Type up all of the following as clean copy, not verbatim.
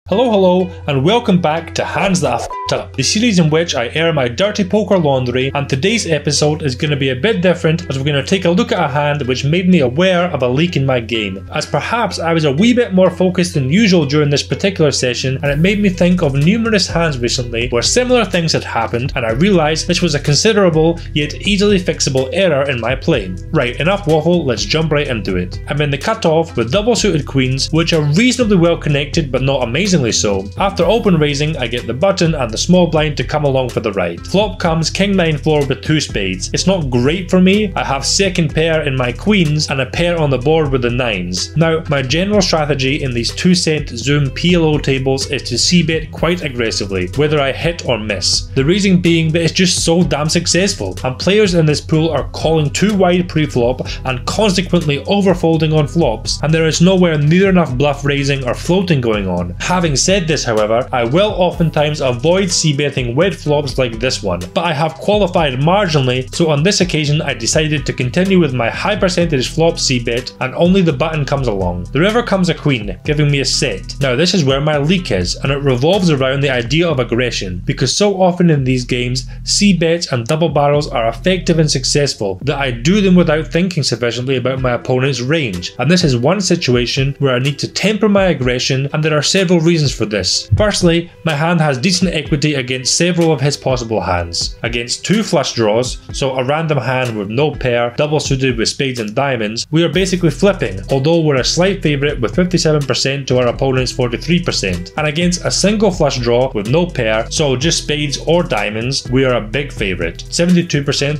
Hello, and welcome back to Hands That I F***ed Up, the series in which I air my dirty poker laundry, and today's episode is going to be a bit different as we're going to take a look at a hand which made me aware of a leak in my game, as perhaps I was a wee bit more focused than usual during this particular session, and it made me think of numerous hands recently where similar things had happened, and I realised this was a considerable yet easily fixable error in my play. Right, enough waffle, let's jump right into it. I'm in the cutoff with double suited queens, which are reasonably well connected but not amazing so. After open raising, I get the button and the small blind to come along for the ride. Flop comes king 9 floor with 2 spades. It's not great for me. I have second pair in my queens and a pair on the board with the 9s. Now, my general strategy in these 2-cent Zoom PLO tables is to c-bet quite aggressively, whether I hit or miss. The reason being that it's just so damn successful, and players in this pool are calling too wide pre-flop and consequently overfolding on flops, and there is nowhere near enough bluff raising or floating going on. Having said this, however, I will oftentimes avoid c-betting with flops like this one, but I have qualified marginally, so on this occasion I decided to continue with my high percentage flop c-bet, and only the button comes along. The river comes a queen, giving me a set. Now this is where my leak is, and it revolves around the idea of aggression, because so often in these games, c-bets and double barrels are effective and successful that I do them without thinking sufficiently about my opponent's range, and this is one situation where I need to temper my aggression, and there are several reasons for this. Firstly, my hand has decent equity against several of his possible hands. Against 2 flush draws, so a random hand with no pair, double suited with spades and diamonds, we are basically flipping, although we're a slight favourite with 57% to our opponent's 43%. And against a single flush draw with no pair, so just spades or diamonds, we are a big favourite, 72%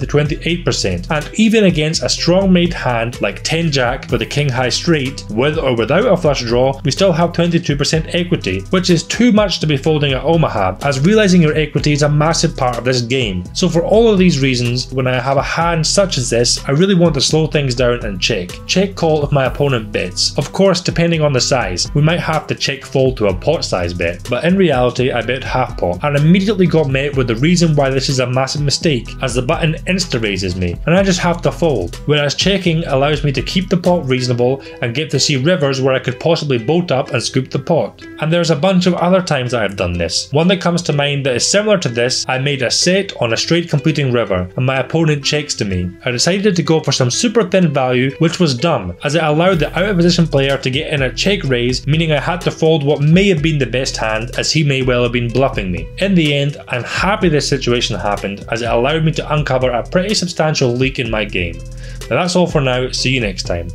to 28%. And even against a strong made hand like 10 jack with a king high straight, with or without a flush draw, we still have 22% equity, which is too much to be folding at Omaha, as realising your equity is a massive part of this game. So for all of these reasons, when I have a hand such as this, I really want to slow things down and check. Check call if my opponent bets. Of course, depending on the size, we might have to check fold to a pot size bet, but in reality I bet half pot, and immediately got met with the reason why this is a massive mistake, as the button insta raises me, and I just have to fold, whereas checking allows me to keep the pot reasonable and get to see rivers where I could possibly boat up and scoop the pot. And there's a bunch of other times I have done this. One that comes to mind that is similar to this, I made a set on a straight completing river and my opponent checks to me. I decided to go for some super thin value, which was dumb, as it allowed the out of position player to get in a check raise, meaning I had to fold what may have been the best hand, as he may well have been bluffing me. In the end, I'm happy this situation happened, as it allowed me to uncover a pretty substantial leak in my game. Now that's all for now, see you next time.